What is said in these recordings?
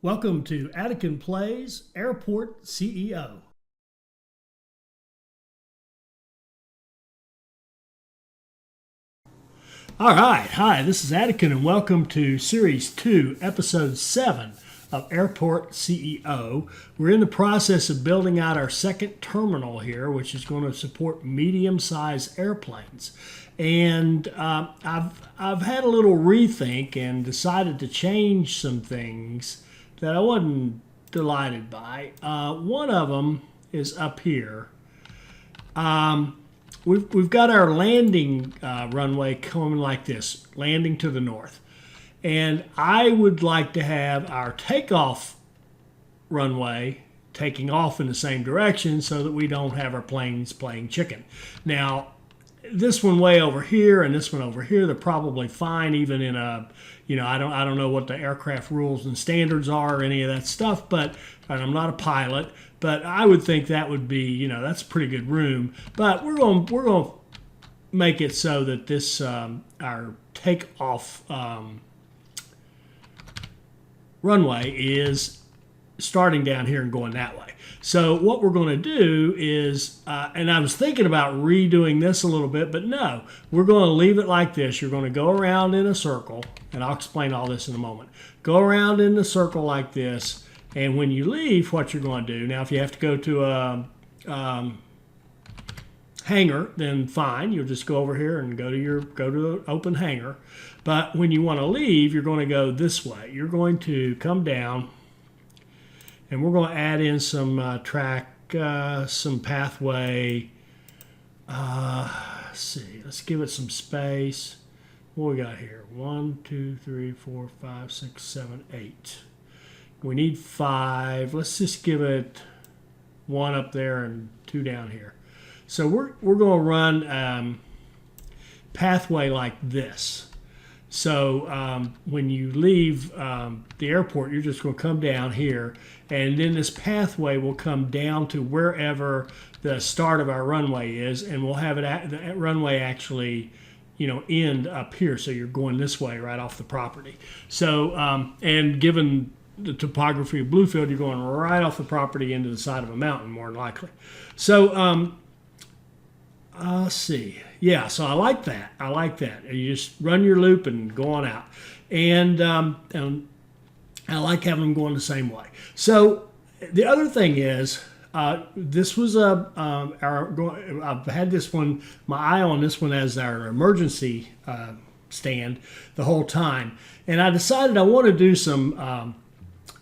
Welcome to Attican Plays Airport CEO. All right, hi, this is Attican and welcome to Series 2, Episode 7 of Airport CEO. We're in the process of building out our second terminal here, which is going to support medium-sized airplanes. And I've had a little rethink and decided to change some things that I wasn't delighted by. One of them is up here. We've got our landing runway coming like this, landing to the north. And I would like to have our takeoff runway taking off in the same direction so that we don't have our planes playing chicken. Now, this one way over here and this one over here, they're probably fine even in a, I don't know what the aircraft rules and standards are or any of that stuff, but and I'm not a pilot, but I would think that would be, that's pretty good room. But we're going to make it so that this our takeoff runway is starting down here and going that way. So what we're going to do is, and I was thinking about redoing this a little bit, but no, we're going to leave it like this. You're going to go around in a circle, and I'll explain all this in a moment. Go around in a circle like this, and when you leave, what you're going to do, now if you have to go to a hangar, then fine, you'll just go over here and go to the open hangar. But when you want to leave, you're going to go this way. You're going to come down, and we're going to add in some track, some pathway. Let's see. Let's give it some space. What we got here? 1, 2, 3, 4, 5, 6, 7, 8. We need 5. Let's just give it 1 up there and 2 down here. So we're going to run pathway like this. So when you leave the airport, you're just going to come down here, and then this pathway will come down to wherever the start of our runway is, and we'll have the runway actually, end up here. So you're going this way right off the property. So and given the topography of Bluefield, you're going right off the property into the side of a mountain, more than likely. So let's see. Yeah, so I like that. You just run your loop and go on out. And I like having them going the same way. So the other thing is, this was I've had this one, my eye on this one as our emergency stand the whole time. And I decided I want to do some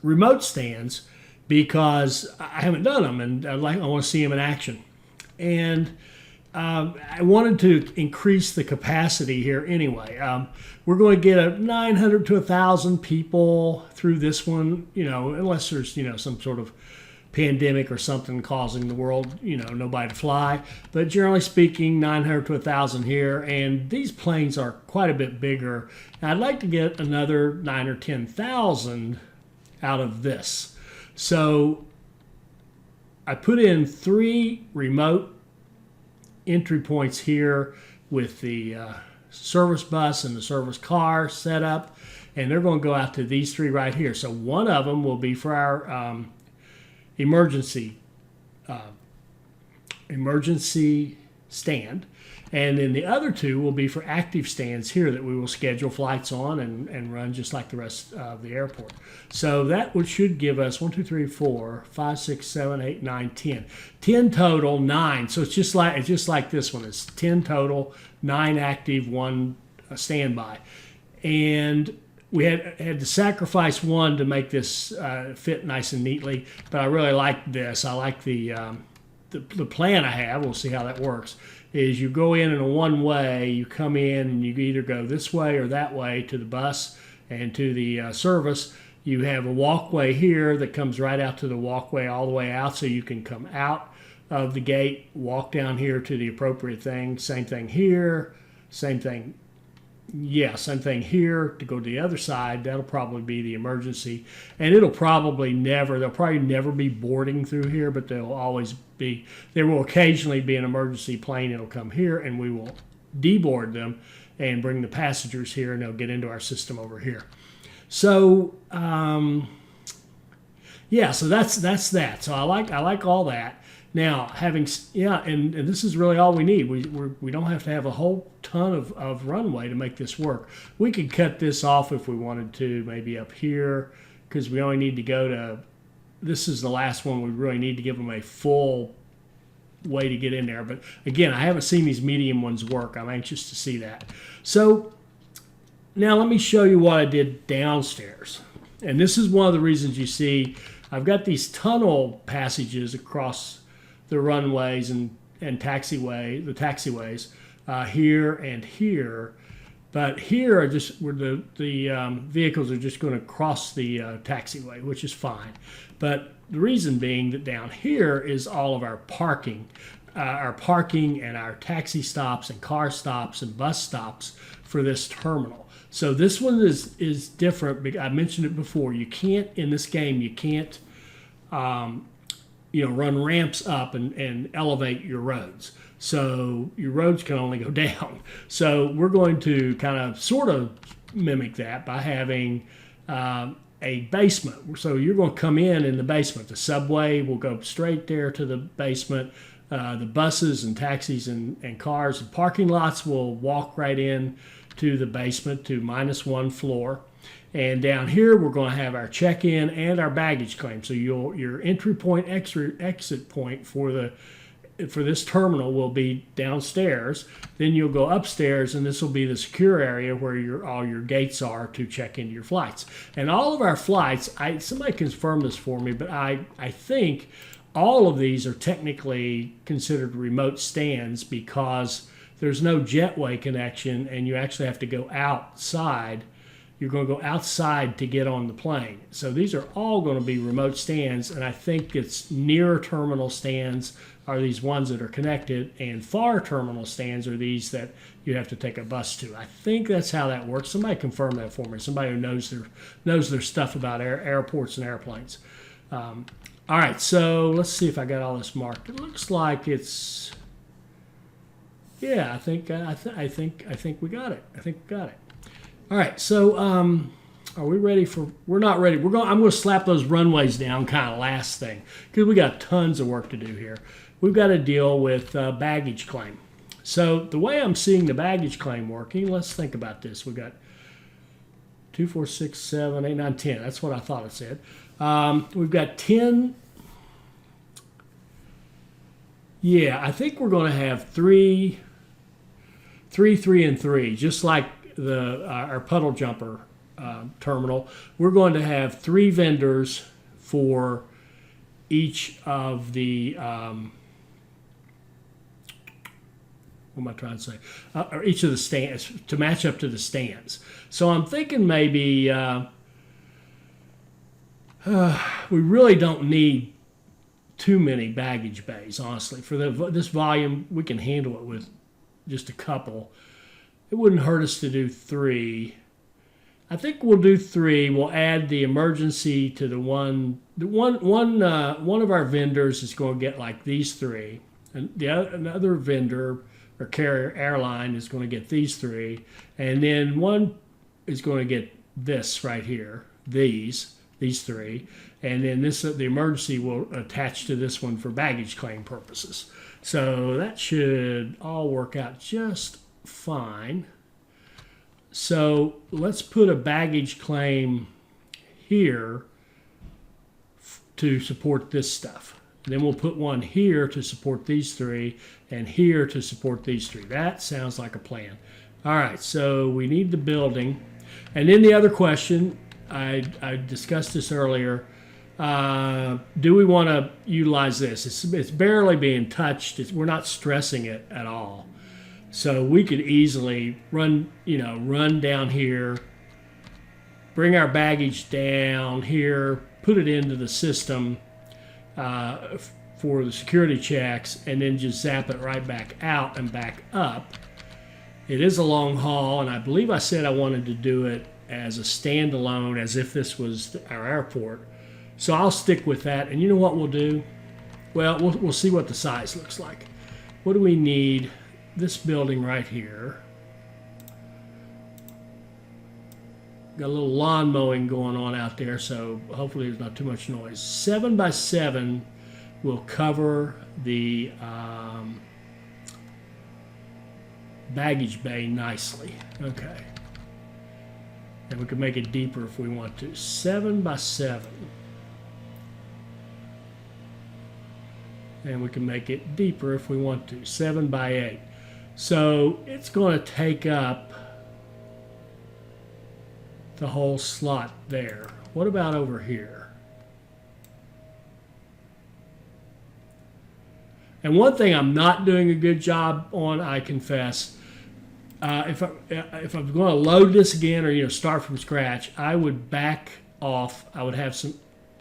remote stands because I haven't done them, and I want to see them in action. And I wanted to increase the capacity here anyway. We're going to get 900 to 1,000 people through this one, unless there's, some sort of pandemic or something causing the world, nobody to fly. But generally speaking, 900 to 1,000 here. And these planes are quite a bit bigger. And I'd like to get another 9 or 10,000 out of this. So I put in 3 remote entry points here with the service bus and the service car set up, and they're going to go out to these 3 right here. So one of them will be for our emergency stand, and then the other 2 will be for active stands here that we will schedule flights on and run just like the rest of the airport. So that should give us 1, 2, 3, 4, 5, 6, 7, 8, 9, 10. 10 total, 9. So it's just like this one. It's 10 total, 9 active, 1 standby. And we had to sacrifice 1 to make this fit nice and neatly, but I really like this. I like the plan I have. We'll see how that works. Is you go in a one-way, you come in and you either go this way or that way to the bus and to the service. You have a walkway here that comes right out to the walkway all the way out, so you can come out of the gate, walk down here to the appropriate thing. Same thing here, same thing here to go to the other side. That'll probably be the emergency, and they'll probably never be boarding through here, but there will occasionally be an emergency plane that'll come here, and we will deboard them and bring the passengers here, and they'll get into our system over here. So yeah, so that's that. So I like all that. Now having and this is really all we need. We don't have to have a whole ton of runway to make this work. We could cut this off if we wanted to, maybe up here, because we only need to go to. This is the last one. We really need to give them a full way to get in there. But again, I haven't seen these medium ones work. I'm anxious to see that. So now let me show you what I did downstairs. And this is one of the reasons you see I've got these tunnel passages across the runways and taxiways here and here. But here are just where the vehicles are just going to cross the taxiway, which is fine. But the reason being that down here is all of our parking and our taxi stops and car stops and bus stops for this terminal. So this one is different. I mentioned it before. You can't, in this game, you can't run ramps up and elevate your roads. So your roads can only go down. So we're going to kind of sort of mimic that by having a basement. So you're going to come in the basement. The subway will go straight there to the basement. The buses and taxis and cars and parking lots will walk right in to the basement to -1 floor. And down here, we're going to have our check-in and our baggage claim. So your entry point, exit point for this terminal will be downstairs. Then you'll go upstairs, and this will be the secure area where all your gates are to check into your flights. And all of our flights, somebody confirmed this for me, but I think all of these are technically considered remote stands because there's no jetway connection, and you actually have to go outside. You're going to go outside to get on the plane. So these are all going to be remote stands, and I think it's near terminal stands are these ones that are connected, and far terminal stands are these that you have to take a bus to. I think that's how that works. Somebody confirm that for me. Somebody who knows their stuff about airports and airplanes. All right, so let's see if I got all this marked. It looks like it's. Yeah, I think we got it. I think we got it. All right, so are we ready for? We're not ready. I'm going to slap those runways down, kind of last thing, because we got tons of work to do here. We've got to deal with baggage claim. So the way I'm seeing the baggage claim working, let's think about this. We've got 2, 4, 6, 7, 8, 9, 10. That's what I thought it said. We've got 10. Yeah, I think we're going to have 3, 3, and 3, just like our puddle jumper terminal. We're going to have 3 vendors for each of the what am I trying to say? Or each of the stands to match up to the stands. So I'm thinking maybe we really don't need too many baggage bays, honestly. For this volume, we can handle it with just a couple. It wouldn't hurt us to do 3. I think we'll do 3. We'll add the emergency to the one. One of our vendors is going to get like these 3, and another vendor or carrier airline is going to get these 3, and then one is going to get this right here, these 3, and then the emergency will attach to this one for baggage claim purposes. So that should all work out just fine. So let's put a baggage claim here to support this stuff. And then we'll put one here to support these 3 and here to support these 3. That sounds like a plan. All right, so we need the building. And then the other question, I discussed this earlier, do we want to utilize this? It's barely being touched. We're not stressing it at all. So we could easily run down here, bring our baggage down here, put it into the system for the security checks, and then just zap it right back out and back up. It is a long haul, and I believe I said I wanted to do it as a standalone, as if this was our airport. So I'll stick with that. And you know what we'll do? Well, we'll see what the size looks like. What do we need? This building right here. Got a little lawn mowing going on out there, so hopefully there's not too much noise. 7 by 7 will cover the baggage bay nicely. Okay. And we can make it deeper if we want to. 7 by 7. And we can make it deeper if we want to. 7 by 8. So it's going to take up the whole slot there. What about over here? And one thing I'm not doing a good job on, I confess, if I'm going to load this again or start from scratch, I would back off. I would have some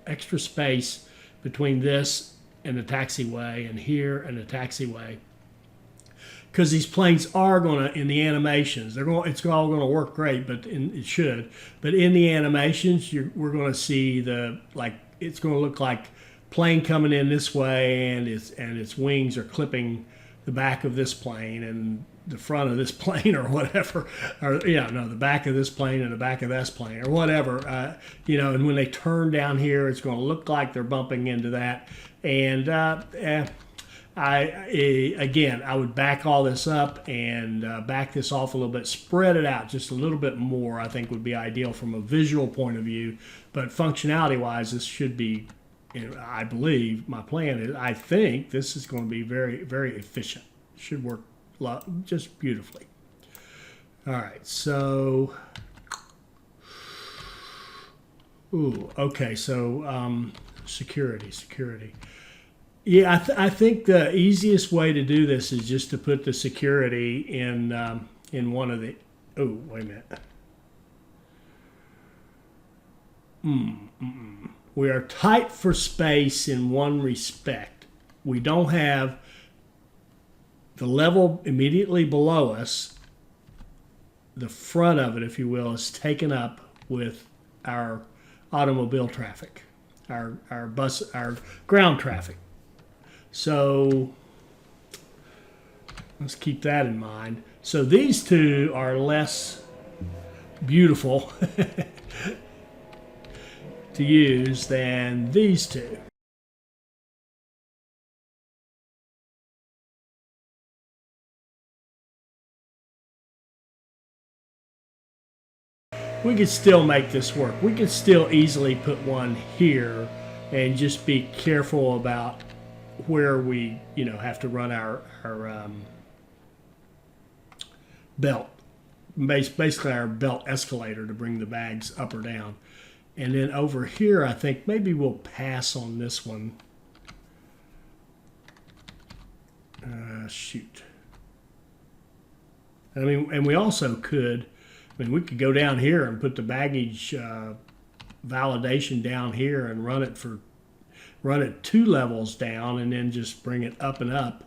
extra space between this and the taxiway and here and the taxiway, because these planes are going to, in the animations, it's all going to work great, but it should. But in the animations, we're going to see it's going to look like plane coming in this way, and its wings are clipping the back of this plane and the front of this plane or whatever, or the back of this plane and the back of this plane or whatever, and when they turn down here, it's going to look like they're bumping into that. And I would back all this up and back this off a little bit, spread it out just a little bit more. I think would be ideal from a visual point of view, but functionality wise, this should be, I believe my plan is, I think this is going to be very, very efficient. Should work just beautifully. All right, so okay, so security. Yeah, I think the easiest way to do this is just to put the security in one of the. Oh, wait a minute. We are tight for space in one respect. We don't have the level immediately below us. The front of it, if you will, is taken up with our automobile traffic, our ground traffic. So let's keep that in mind. So these two are less beautiful to use than these two. We could still make this work. We could still easily put one here and just be careful about where we have to run our belt, basically our belt escalator to bring the bags up or down. And then over here, I think maybe we'll pass on this one. Shoot. I mean, and we also could, we could go down here and put the baggage validation down here and run it 2 levels down and then just bring it up and up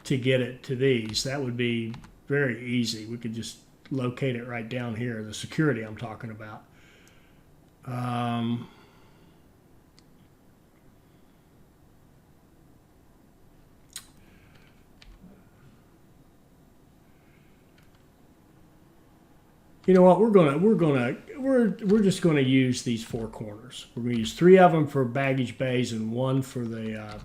to get it to these. That would be very easy. We could just locate it right down here, the security I'm talking about. You know what? We're just gonna use these 4 corners. We're gonna use 3 of them for baggage bays and 1 for the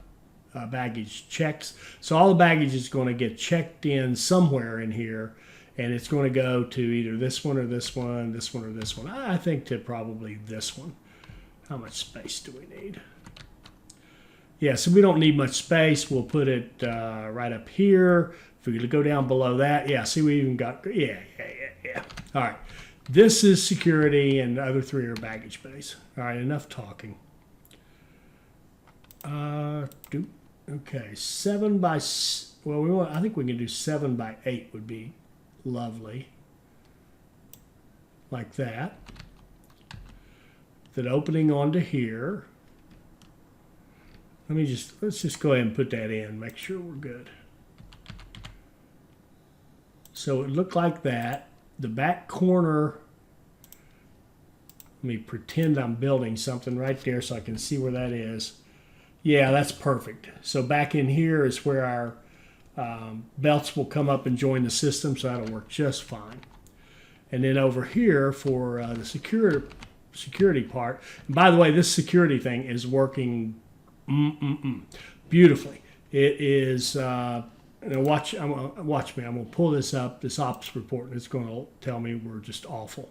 baggage checks. So all the baggage is going to get checked in somewhere in here, and it's going to go to either this one or this one, this one or this one. I think to probably this one. How much space do we need? Yeah, so we don't need much space. We'll put it right up here. If we go down below that, yeah, see we even got, yeah. All right, this is security and the other 3 are baggage bays. All right, enough talking. Okay, 7 by, well, I think we can do 7 by 8 would be lovely. Like that. That opening onto here. Let's just go ahead and put that in, make sure we're good. So it looked like that. The back corner, let me pretend I'm building something right there so I can see where that is. Yeah, that's perfect. So back in here is where our belts will come up and join the system, so that'll work just fine. And then over here for the security part. And by the way, this security thing is working beautifully. It is. Watch me. I'm gonna pull this up, this ops report, and it's going to tell me we're just awful.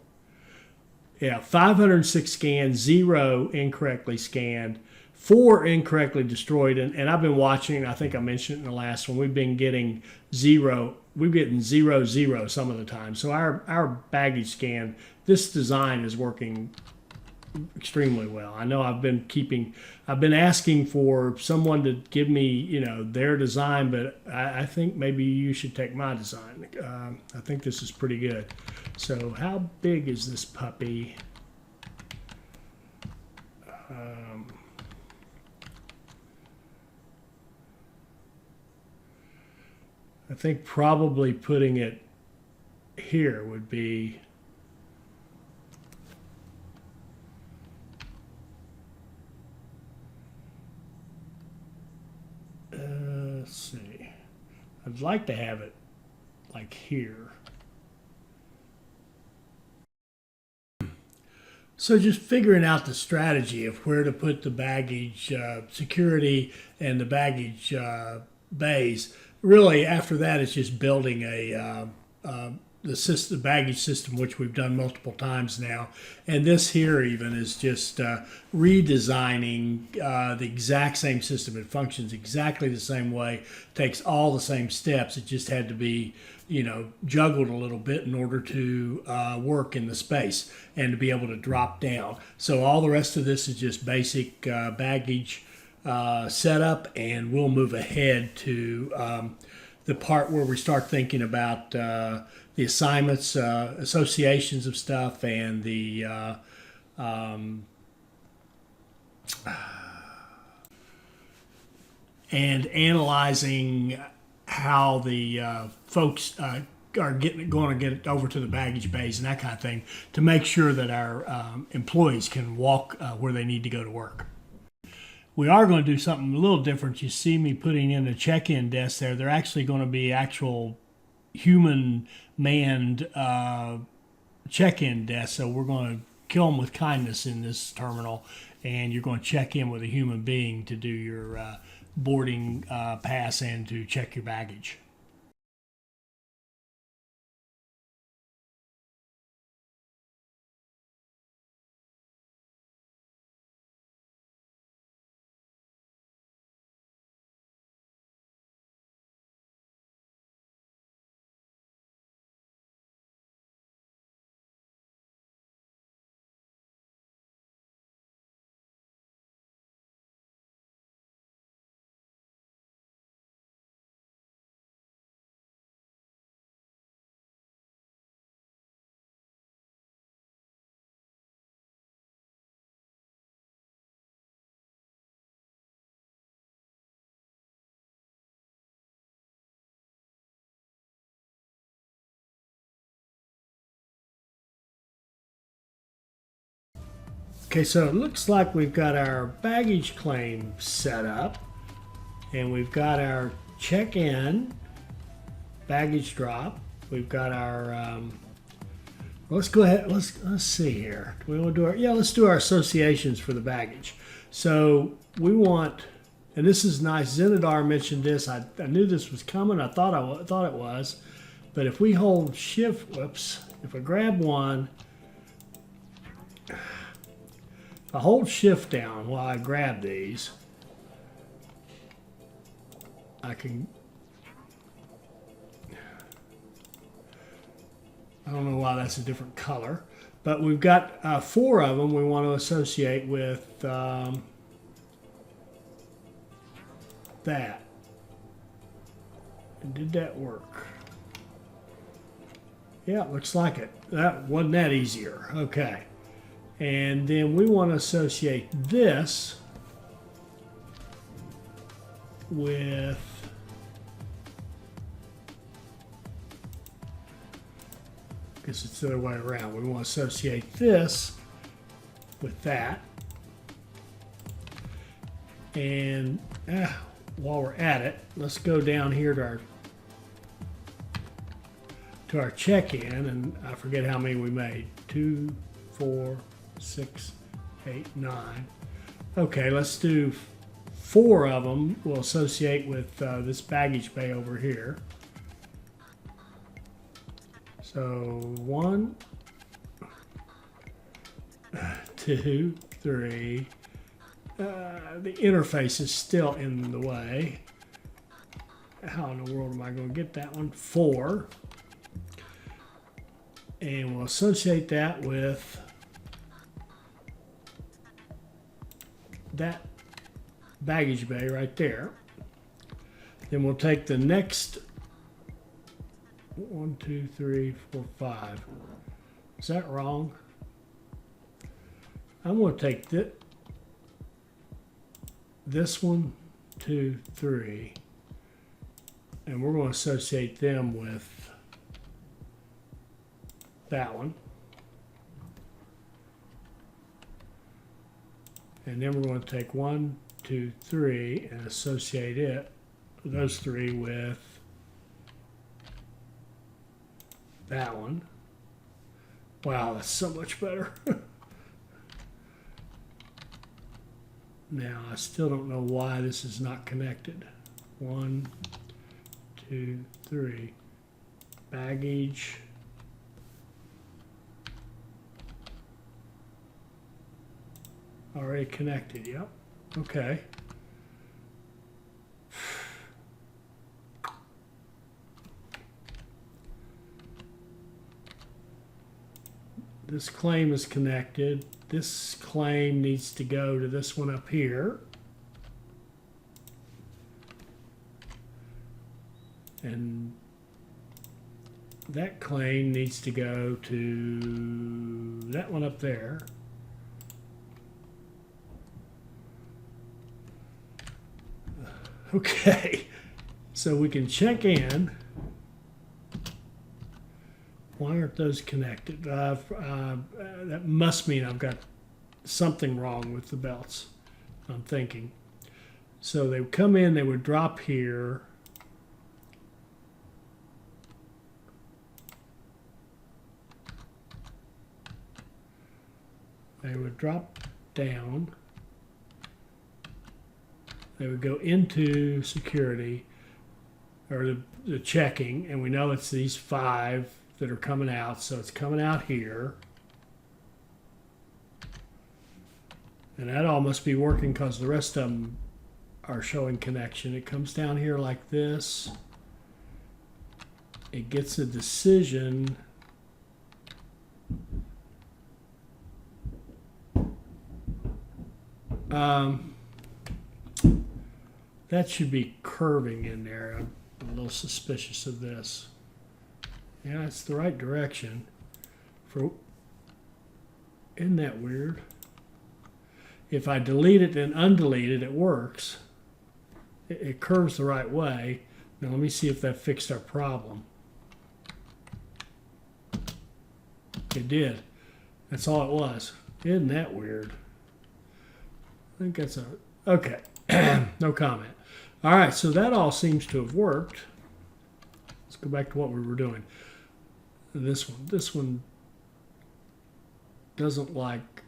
Yeah, 506 scanned, 0 incorrectly scanned, 4 incorrectly destroyed, and I've been watching. I think I mentioned it in the last one. We've been getting 0. We're getting 0 some of the time. So our baggage scan, this design is working extremely well. I know I've been asking for someone to give me, their design, but I think maybe you should take my design. I think this is pretty good. So how big is this puppy? I think probably putting it here would be let's see. I'd like to have it like here. So just figuring out the strategy of where to put the baggage security and the baggage bays. Really, after that, it's just building the baggage system, which we've done multiple times now. And this here even is just redesigning the exact same system. It functions exactly the same way, takes all the same steps. It just had to be, juggled a little bit in order to work in the space and to be able to drop down. So all the rest of this is just basic baggage setup, and we'll move ahead to the part where we start thinking about the assignments, associations of stuff, and the and analyzing how the folks are going to get it over to the baggage bays and that kind of thing to make sure that our employees can walk where they need to go to work. We are going to do something a little different. You see me putting in a check-in desk there. They're actually going to be actual human manned check-in desks. So we're going to kill them with kindness in this terminal, and you're going to check in with a human being to do your boarding pass and to check your baggage. Okay, so it looks like we've got our baggage claim set up, and we've got our check-in, baggage drop. We've got our let's go ahead. Let's see here. Do we want to do let's do our associations for the baggage. So we want, and this is nice. Zenadar mentioned this. I knew this was coming. I thought it was, but if we hold Shift, if I grab one. If I hold Shift down while I grab these, I don't know why that's a different color, but we've got 4 of them we want to associate with that. And did that work? Yeah, it looks like it. That wasn't that easier. Okay. And then we want to associate this with I guess it's the other way around. We want to associate this with that. And while we're at it, let's go down here to to our check-in, and I forget how many we made. 2, 4, 6, 8, 9. Okay, let's do 4 of them. We'll associate with this baggage bay over here. So 1, 2, 3. The interface is still in the way. How in the world am I going to get that one? 4. And we'll associate that with that baggage bay right there. Then we'll take the next 1, 2, 3, 4, 5. Is that wrong? I'm going to take this 1, 2, 3, and we're going to associate them with that one. And then we're going to take 1, 2, 3 and associate those 3 with that one. Wow, that's so much better. Now, I still don't know why this is not connected. 1, 2, 3. Baggage. Already connected, yep. Okay. This claim is connected. This claim needs to go to this one up here. And that claim needs to go to that one up there. Okay, so we can check in. Why aren't those connected? That must mean I've got something wrong with the belts, I'm thinking. So they would come in, they would drop here. They would drop down. They would go into security, or the checking, and we know it's these 5 that are coming out, so it's coming out here. And that all must be working because the rest of them are showing connection. It comes down here like this. It gets a decision. That should be curving in there. I'm a little suspicious of this. Yeah, it's the right direction. Isn't that weird? If I delete it and undelete it, it works. It curves the right way. Now let me see if that fixed our problem. It did. That's all it was. Isn't that weird? I think that's okay. No comment. All right, so that all seems to have worked. Let's go back to what we were doing. This one doesn't like,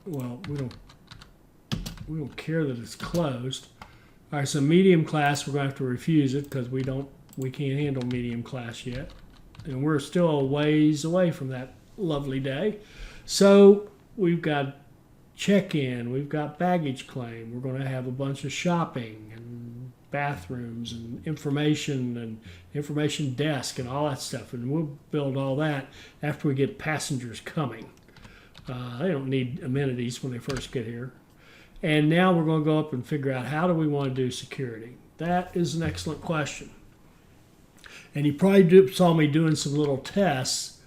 well, we don't care that it's closed. All right, so medium class, we're going to have to refuse it because we can't handle medium class yet. And we're still a ways away from that lovely day. So we've got check-in, we've got baggage claim, we're going to have a bunch of shopping and bathrooms and information desk and all that stuff, and we'll build all that after we get passengers coming. They don't need amenities when they first get here. And now we're going to go up and figure out how do we want to do security. That is an excellent question. And you probably saw me doing some little tests.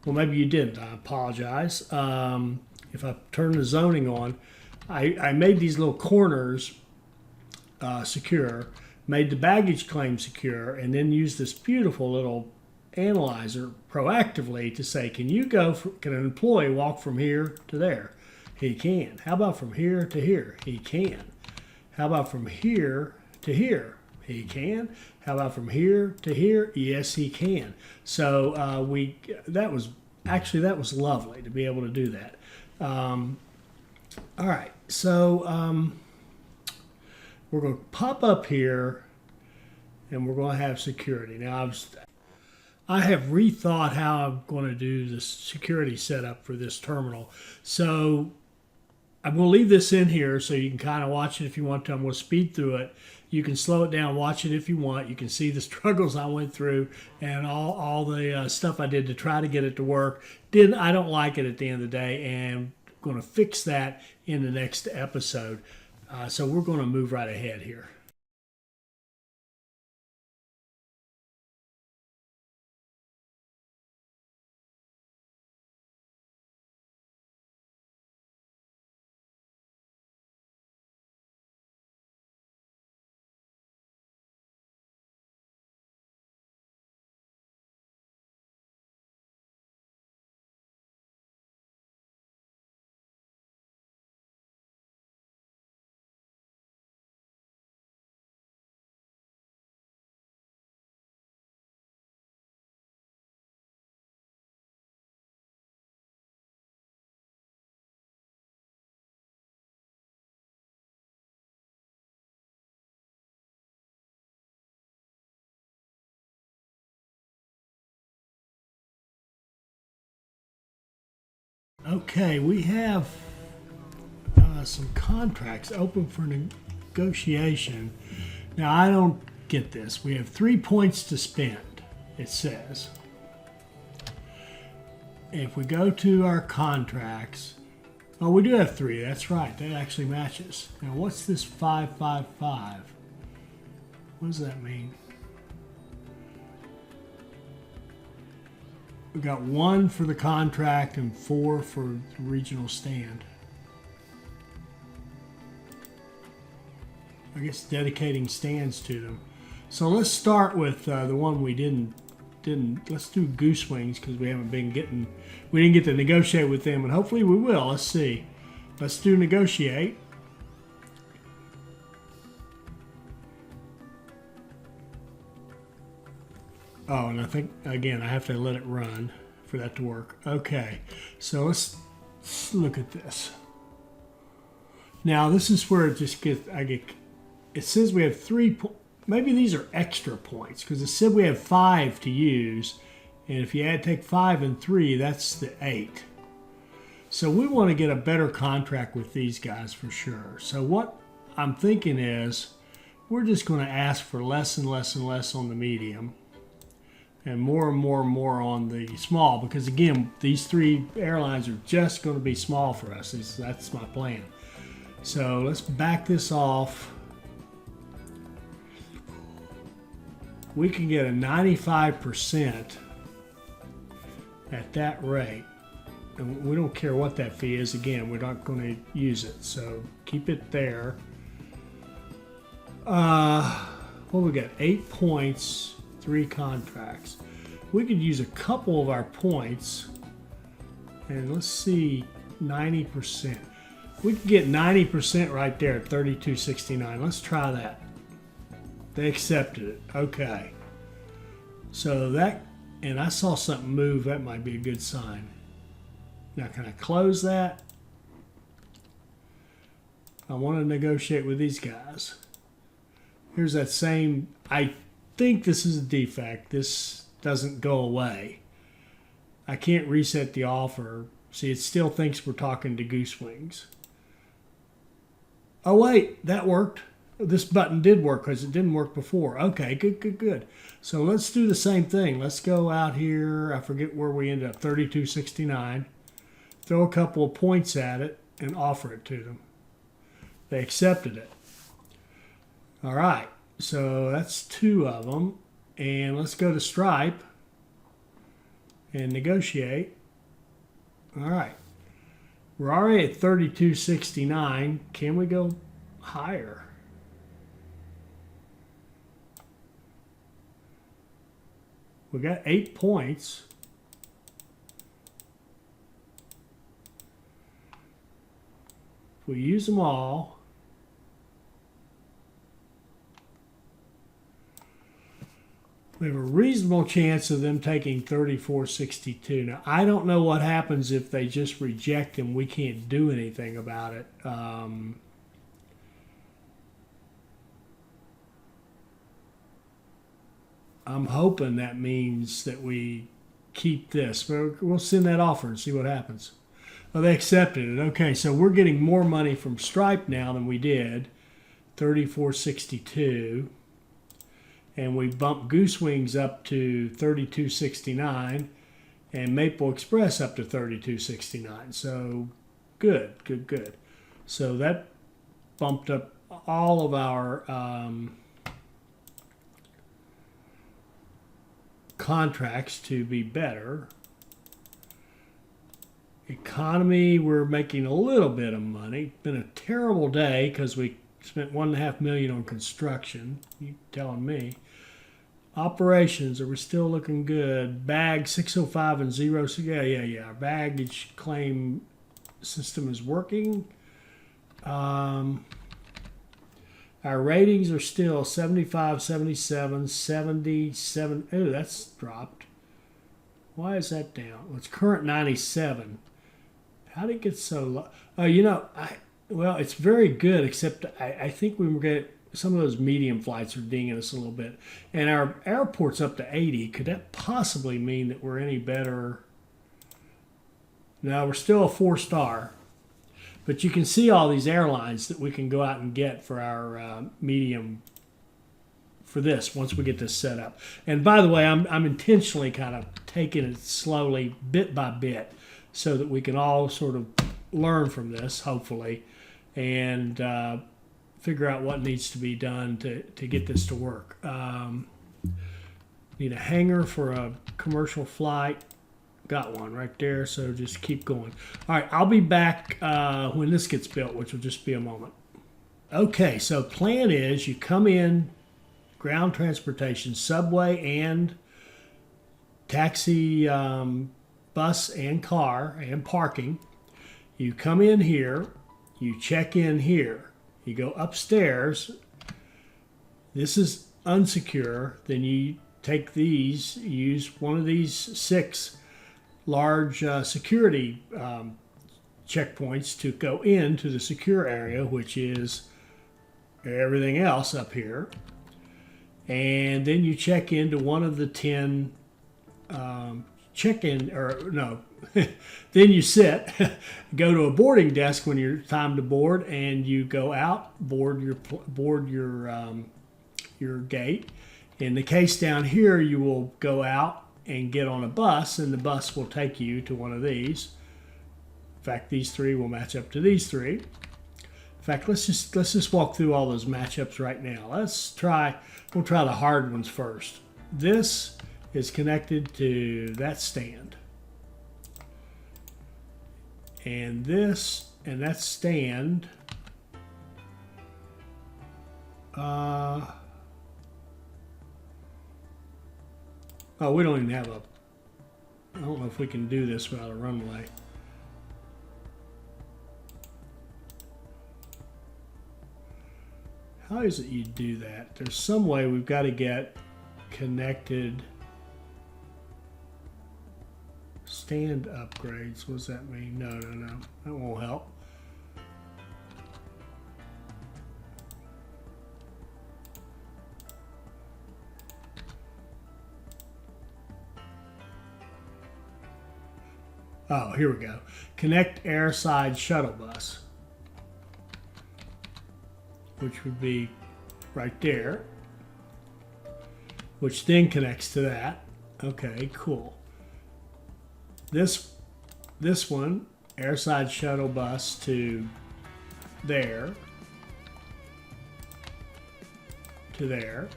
Well, maybe you didn't. I apologize. If I turn the zoning on, I made these little corners secure, made the baggage claim secure, and then used this beautiful little analyzer proactively to say, can an employee walk from here to there? He can. How about from here to here? He can. How about from here to here? He can. How about from here to here? Yes, he can. So that was lovely to be able to do that. All right, so we're going to pop up here, and we're going to have security. Now, I have rethought how I'm going to do the security setup for this terminal. So I'm going to leave this in here so you can kind of watch it if you want to. I'm going to speed through it. You can slow it down, watch it if you want. You can see the struggles I went through and all the stuff I did to try to get it to work. I don't like it at the end of the day, and I'm going to fix that in the next episode. So we're going to move right ahead here. Okay, we have some contracts open for negotiation. Now, I don't get this. We have 3 points to spend, it says. If we go to our contracts, oh, we do have 3. That's right. That actually matches. Now, what's this 555? What does that mean? We got 1 for the contract and 4 for the regional stand. I guess dedicating stands to them. So let's start with the one we didn't. Let's do Goose Wings because we didn't get to negotiate with them, and hopefully we will. Let's see. Let's do negotiate. Oh, and I think again I have to let it run for that to work. Okay, so let's look at this. Now this is where it just gets. It says we have 3 maybe these are extra points because it said we have 5 to use, and if you take 5 and 3, that's the 8. So we want to get a better contract with these guys for sure. So what I'm thinking is we're just going to ask for less and less and less on the medium and more and more and more on the small, because again, these 3 airlines are just going to be small for us. That's my plan. So let's back this off. We can get a 95% at that rate. And we don't care what that fee is. Again, we're not going to use it. So keep it there. Well, we got 8 points, 3 contracts. We could use a couple of our points. And let's see, 90%. We could get 90% right there at 32.69. Let's try that. They accepted it. Okay. So that, and I saw something move. That might be a good sign. Now, can I close that? I want to negotiate with these guys. Here's that same, I think this is a defect. This doesn't go away. I can't reset the offer. See, it still thinks we're talking to Goose Wings. Oh, wait, that worked. This button did work because it didn't work before. Okay, good. So let's do the same thing. Let's go out here. I forget where we ended up, 32.69. Throw a couple of points at it and offer it to them. They accepted it. All right, so that's 2 of them. And let's go to Stripe and negotiate. All right. We're already at 32.69. Can we go higher? We got 8 points. If we use them all, We have a reasonable chance of them taking 3462. Now, I don't know what happens if they just reject them. We can't do anything about it. I'm hoping that means that we keep this. But we'll send that offer and see what happens. Oh, they accepted it. Okay, so we're getting more money from Stripe now than we did. 3462. And we bumped Goose Wings up to 3269 and Maple Express up to 3269. So good, good, good. So that bumped up all of our contracts to be better. Economy, we're making a little bit of money. Been a terrible day because we spent $1.5 million on construction. You telling me? Operations, are we still looking good? Bag 605 and 0. Yeah. Our baggage claim system is working. Our ratings are still 75, 77, 77. Oh, that's dropped. Why is that down? Well, it's current 97. How did it get so low? Oh, well, it's very good, except I think we were getting some of those medium flights are dinging us a little bit. And our airport's up to 80. Could that possibly mean that we're any better? No, we're still a 4-star. But you can see all these airlines that we can go out and get for our medium for this once we get this set up. And by the way, I'm intentionally kind of taking it slowly, bit by bit, so that we can all sort of learn from this, hopefully, and figure out what needs to be done to get this to work. Need a hangar for a commercial flight. Got one right there, so just keep going. All right, I'll be back when this gets built, which will just be a moment. Okay, so plan is you come in, ground transportation, subway and taxi, bus and car and parking. You come in here, you check in here. You go upstairs. This is unsecure. Then you take these, use one of these 6 large security checkpoints to go into the secure area, which is everything else up here. And then you check into one of the 10 check-in, or no, then you sit, go to a boarding desk when you're time to board, and you go out, board your gate. In the case down here, you will go out and get on a bus, and the bus will take you to one of these. In fact, these 3 will match up to these 3. In fact, let's just walk through all those matchups right now. We'll try the hard ones first. This is connected to that stand. And this and that stand oh, we don't even have I don't know if we can do this without a runway. How is it you do that? There's some way we've got to get connected. Stand upgrades. What does that mean? No. That won't help. Oh, here we go. Connect airside shuttle bus, which would be right there, which then connects to that. Okay, cool. This one, airside shuttle bus to there, to there.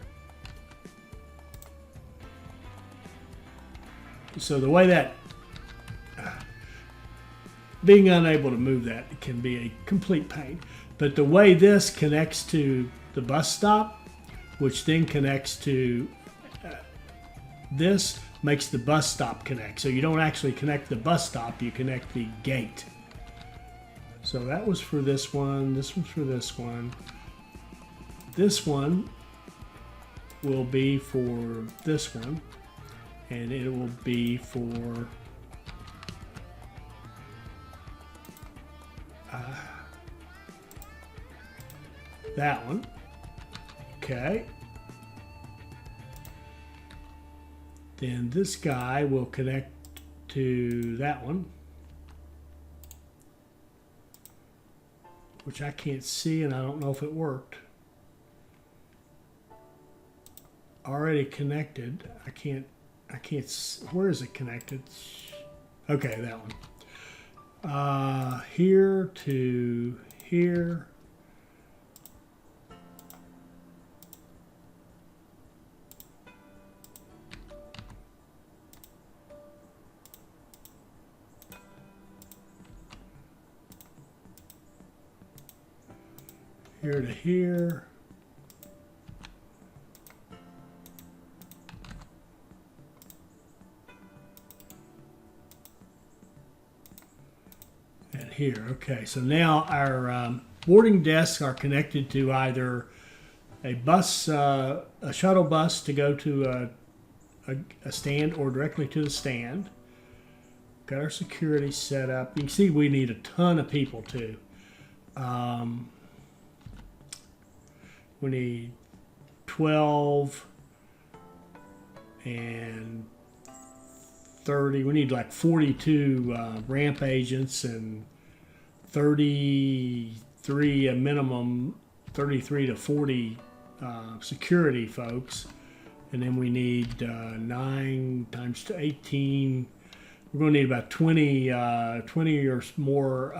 So the way that, being unable to move that can be a complete pain. But the way this connects to the bus stop, which then connects to this, makes the bus stop connect. So you don't actually connect the bus stop, you connect the gate. So that was for this one. This one's for this one. This one will be for this one, and it will be for that one. Okay. Then this guy will connect to that one, which I can't see, and I don't know if it worked. Already connected. I can't, where is it connected? Okay, that one. Here to here. Here to here. And here. Okay, so now our boarding desks are connected to either a bus, a shuttle bus to go to a stand, or directly to the stand. Got our security set up. You can see we need a ton of people too. We need 12 and 30. We need like 42 ramp agents and 33 a minimum, 33 to 40 security folks. And then we need 9 times 18. We're going to need about 20 or more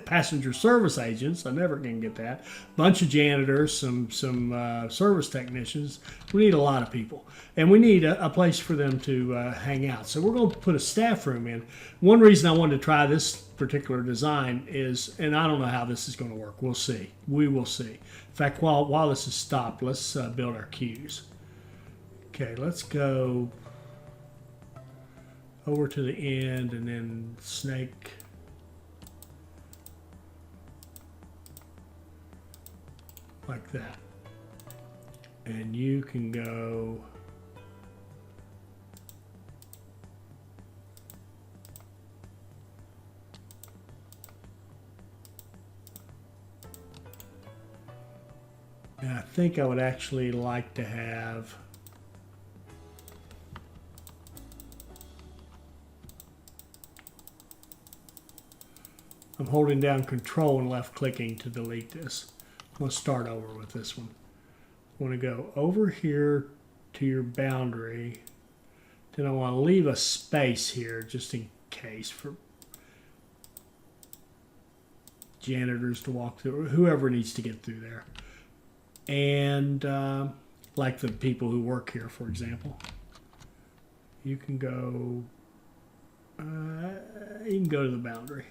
passenger service agents. I never can get that. Bunch of janitors, some service technicians. We need a lot of people, and we need a place for them to hang out. So we're going to put a staff room in. One reason I wanted to try this particular design is, and I don't know how this is going to work. We'll see. We will see. In fact, while this is stopped, let's build our queues. Okay, let's go over to the end and then snake. Like that. And you can go and I think I would actually like to have I'm holding down Control and left clicking to delete this. I'm going to start over with this one. I want to go over here to your boundary. Then I want to leave a space here just in case for janitors to walk through, or whoever needs to get through there. And like the people who work here, for example. You can go to the boundary.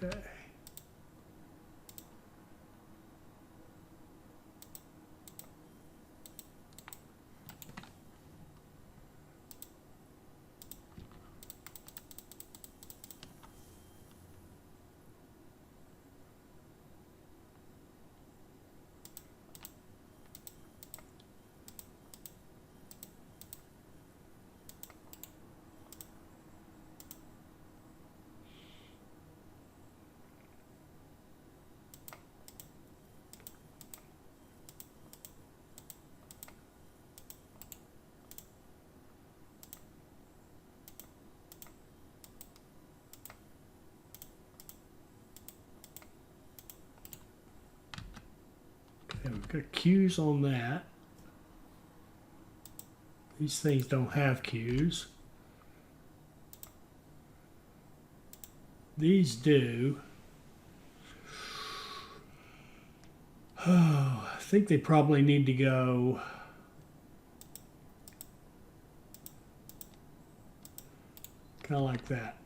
Okay. Okay, we've got queues on that. These things don't have queues. These do. Oh, I think they probably need to go kind of like that.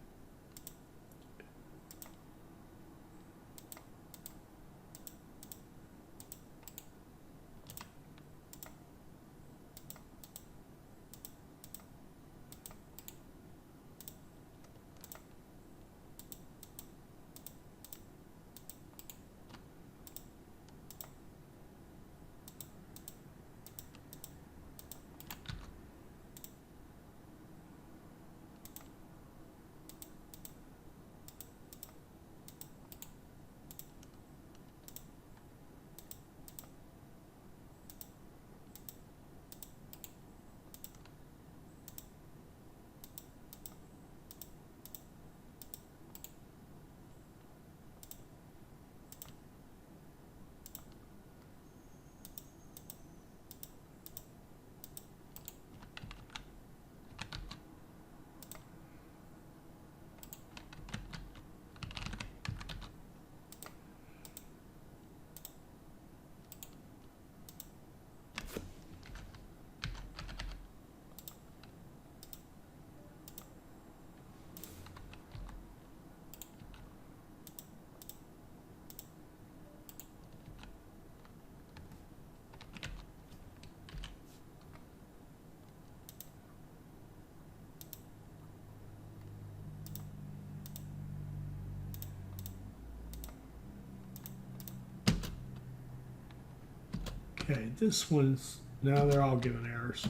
Okay, this one's, no, they're all giving errors.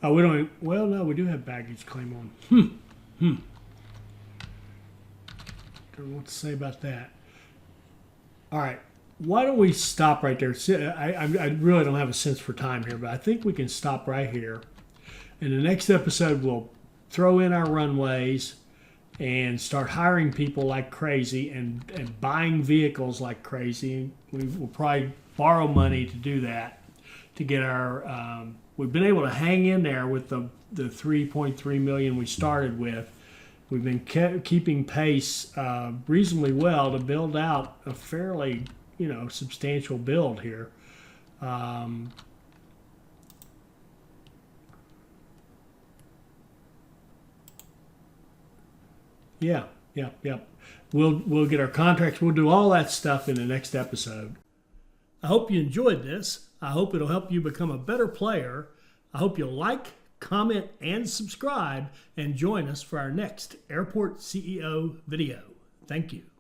Oh, we don't, well, no, we do have baggage claim on. Don't know what to say about that. All right, why don't we stop right there? I really don't have a sense for time here, but I think we can stop right here. In the next episode, we'll throw in our runways and start hiring people like crazy and buying vehicles like crazy. We'll probably borrow money to do that, to get our, we've been able to hang in there with the 3.3 million we started with. We've been keeping pace reasonably well to build out a fairly, substantial build here. Yeah. We'll get our contracts. We'll do all that stuff in the next episode. I hope you enjoyed this. I hope it'll help you become a better player. I hope you'll like, comment, and subscribe, and join us for our next Airport CEO video. Thank you.